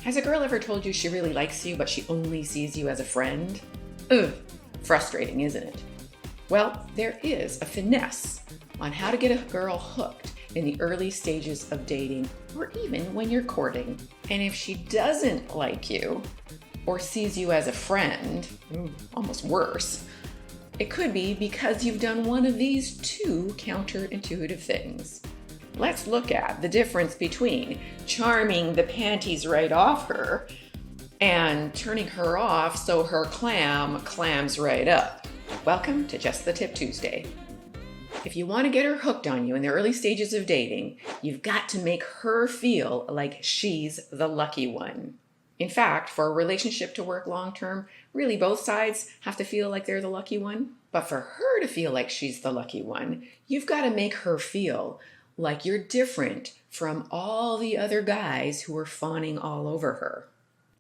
Has a girl ever told you she really likes you, but she only sees you as a friend? Ugh, frustrating, isn't it? Well, there is a finesse on how to get a girl hooked in the early stages of dating, or even when you're courting. And if she doesn't like you, or sees you as a friend, almost worse, it could be because you've done one of these two counterintuitive things. Let's look at the difference between charming the panties right off her and turning her off so her clams right up. Welcome to Just the Tip Tuesday. If you want to get her hooked on you in the early stages of dating, you've got to make her feel like she's the lucky one. In fact, for a relationship to work long term, really both sides have to feel like they're the lucky one. But for her to feel like she's the lucky one, you've got to make her feel like you're different from all the other guys who are fawning all over her.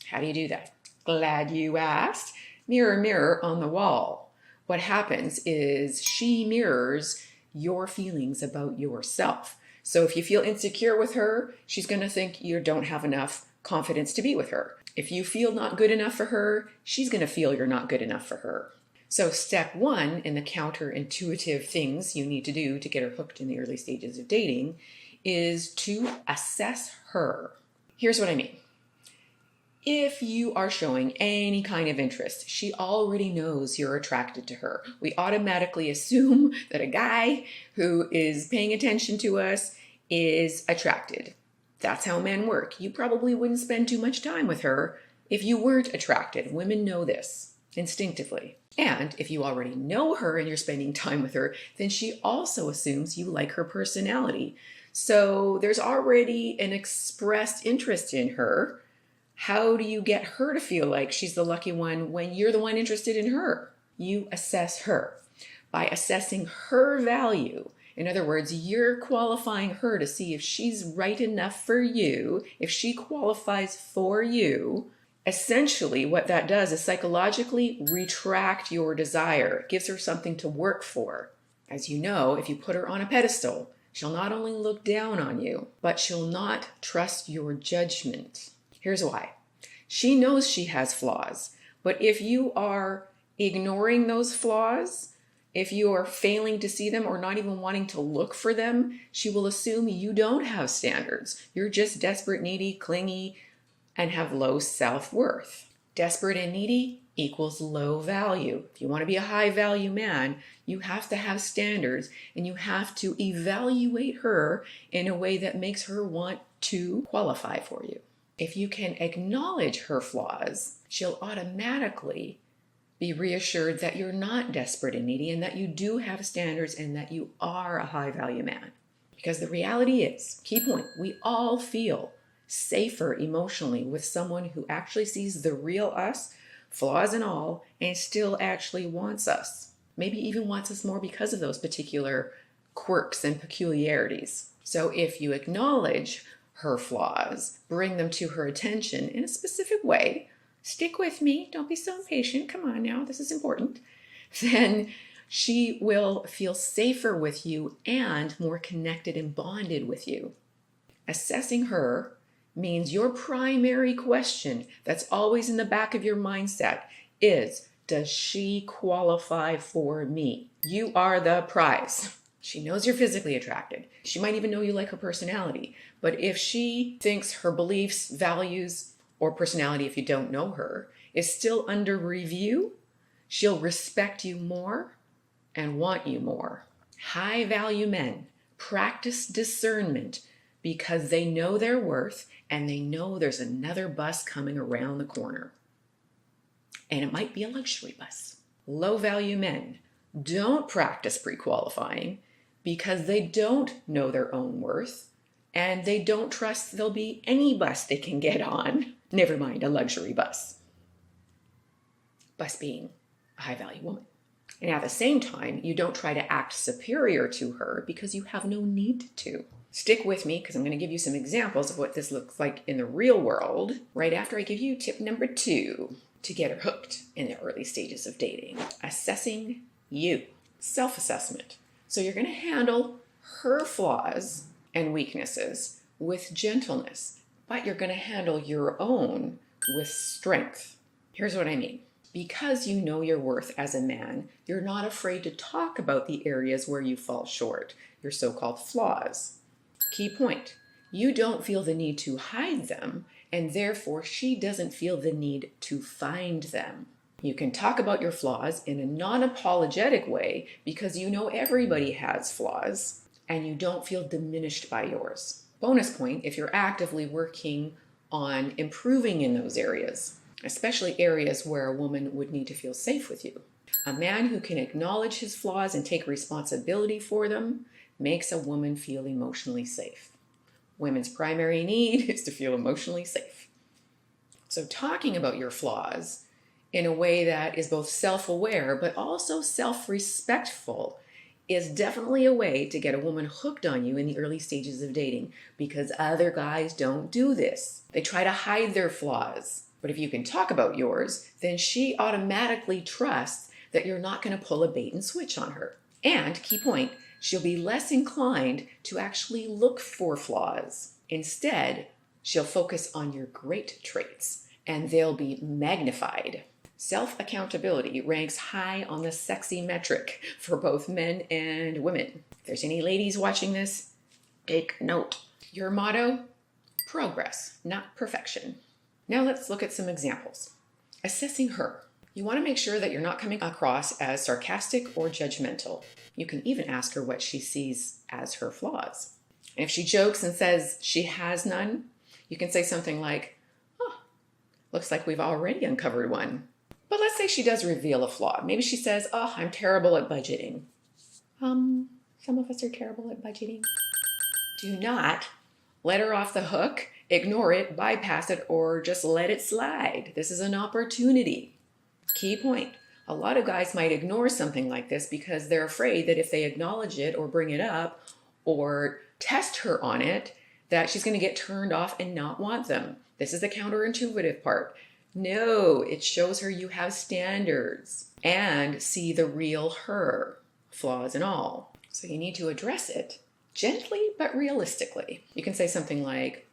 How do you do that? Glad you asked. Mirror, mirror on the wall. What happens is she mirrors your feelings about yourself. So if you feel insecure with her, she's going to think you don't have enough confidence to be with her. If you feel not good enough for her, she's going to feel you're not good enough for her. So step one in the counterintuitive things you need to do to get her hooked in the early stages of dating is to assess her. Here's what I mean. If you are showing any kind of interest, she already knows you're attracted to her. We automatically assume that a guy who is paying attention to us is attracted. That's how men work. You probably wouldn't spend too much time with her if you weren't attracted. Women know this instinctively. And if you already know her and you're spending time with her, then she also assumes you like her personality. So there's already an expressed interest in her. How do you get her to feel like she's the lucky one when you're the one interested in her? You assess her by assessing her value. In other words, you're qualifying her to see if she's right enough for you, if she qualifies for you. Essentially, what that does is psychologically retract your desire. It gives her something to work for. As you know, if you put her on a pedestal, she'll not only look down on you, but she'll not trust your judgment. Here's why. She knows she has flaws, but if you are ignoring those flaws, if you are failing to see them or not even wanting to look for them, she will assume you don't have standards. You're just desperate, needy, clingy, and have low self-worth. Desperate and needy equals low value. If you want to be a high value man, you have to have standards and you have to evaluate her in a way that makes her want to qualify for you. If you can acknowledge her flaws, she'll automatically be reassured that you're not desperate and needy and that you do have standards and that you are a high value man. Because the reality is, key point, we all feel safer emotionally with someone who actually sees the real us, flaws and all, and still actually wants us. Maybe even wants us more because of those particular quirks and peculiarities. So if you acknowledge her flaws, bring them to her attention in a specific way, stick with me, don't be so impatient, come on now, this is important, then she will feel safer with you and more connected and bonded with you. Assessing her means your primary question that's always in the back of your mindset is, does she qualify for me? You are the prize. She knows you're physically attracted. She might even know you like her personality. But if she thinks her beliefs, values, or personality, if you don't know her, is still under review, she'll respect you more and want you more. High value men practice discernment because they know their worth and they know there's another bus coming around the corner. And it might be a luxury bus. Low value men don't practice pre-qualifying because they don't know their own worth and they don't trust there'll be any bus they can get on, never mind a luxury bus. Bus being a high value woman. And at the same time, you don't try to act superior to her because you have no need to. Stick with me because I'm going to give you some examples of what this looks like in the real world right after I give you tip number 2 to get her hooked in the early stages of dating. Assessing you. Self-assessment. So you're going to handle her flaws and weaknesses with gentleness, but you're going to handle your own with strength. Here's what I mean. Because you know your worth as a man, you're not afraid to talk about the areas where you fall short, your so-called flaws. Key point, you don't feel the need to hide them, and therefore she doesn't feel the need to find them. You can talk about your flaws in a non-apologetic way because you know everybody has flaws, and you don't feel diminished by yours. Bonus point if you're actively working on improving in those areas, especially areas where a woman would need to feel safe with you. A man who can acknowledge his flaws and take responsibility for them makes a woman feel emotionally safe. Women's primary need is to feel emotionally safe. So talking about your flaws in a way that is both self-aware but also self-respectful is definitely a way to get a woman hooked on you in the early stages of dating, because other guys don't do this. They try to hide their flaws. But if you can talk about yours, then she automatically trusts that you're not going to pull a bait and switch on her. And, key point, she'll be less inclined to actually look for flaws. Instead, she'll focus on your great traits, and they'll be magnified. Self-accountability ranks high on the sexy metric for both men and women. If there's any ladies watching this, take note. Your motto? Progress, not perfection. Now let's look at some examples. Assessing her. You want to make sure that you're not coming across as sarcastic or judgmental. You can even ask her what she sees as her flaws. And if she jokes and says she has none, you can say something like, "Oh, looks like we've already uncovered one." But let's say she does reveal a flaw. Maybe she says, "Oh, I'm terrible at budgeting." Some of us are terrible at budgeting. Do not let her off the hook, ignore it, bypass it, or just let it slide. This is an opportunity. Key point. A lot of guys might ignore something like this because they're afraid that if they acknowledge it or bring it up or test her on it, that she's going to get turned off and not want them. This is the counterintuitive part. No, it shows her you have standards and see the real her, flaws and all. So you need to address it gently but realistically. You can say something like,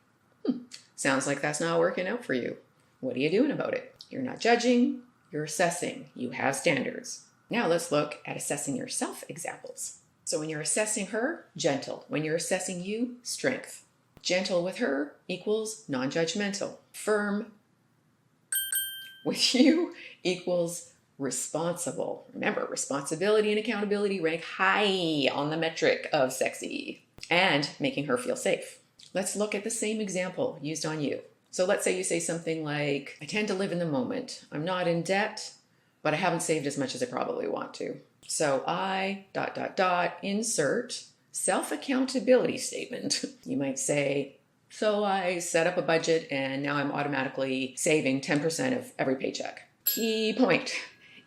"Sounds like that's not working out for you. What are you doing about it?" You're not judging, you're assessing. You have standards. Now let's look at assessing yourself examples. So when you're assessing her, gentle. When you're assessing you, strength. Gentle with her equals non-judgmental. Firm with you equals responsible. Remember, responsibility and accountability rank high on the metric of sexy. And making her feel safe. Let's look at the same example used on you. So let's say you say something like, "I tend to live in the moment. I'm not in debt, but I haven't saved as much as I probably want to. So I ... insert self-accountability statement." You might say, "So I set up a budget and now I'm automatically saving 10% of every paycheck." Key point.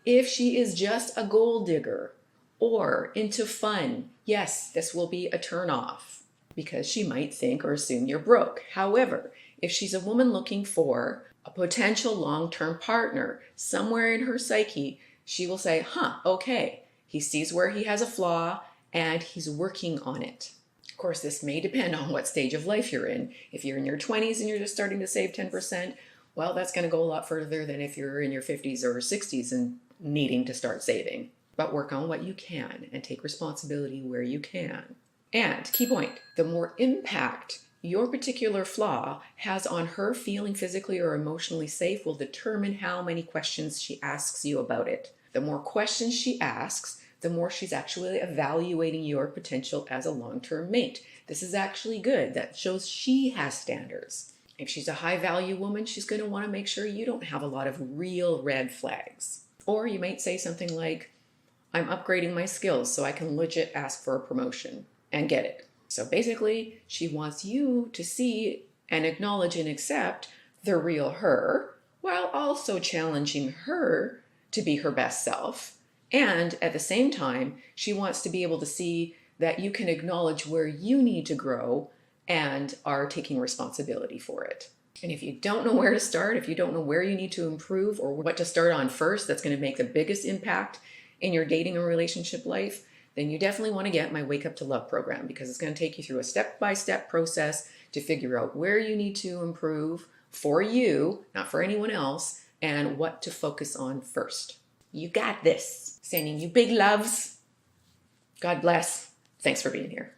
If she is just a gold digger or into fun, yes, this will be a turn-off because she might think or assume you're broke. However, if she's a woman looking for a potential long-term partner, somewhere in her psyche, she will say, okay, he sees where he has a flaw and he's working on it. Of course, this may depend on what stage of life you're in. If you're in your 20s and you're just starting to save 10%, well, that's going to go a lot further than if you're in your 50s or 60s and needing to start saving. But work on what you can and take responsibility where you can. And key point, the more impact your particular flaw has on her feeling physically or emotionally safe will determine how many questions she asks you about it. The more questions she asks, the more she's actually evaluating your potential as a long-term mate. This is actually good. That shows she has standards. If she's a high-value woman, she's going to want to make sure you don't have a lot of real red flags. Or you might say something like, "I'm upgrading my skills so I can legit ask for a promotion and get it." So basically, she wants you to see and acknowledge and accept the real her, while also challenging her to be her best self. And at the same time, she wants to be able to see that you can acknowledge where you need to grow and are taking responsibility for it. And if you don't know where to start, if you don't know where you need to improve or what to start on first, that's going to make the biggest impact in your dating or relationship life, then you definitely want to get my Wake Up to Love program, because it's going to take you through a step-by-step process to figure out where you need to improve for you, not for anyone else, and what to focus on first. You got this. Sending you big loves. God bless. Thanks for being here.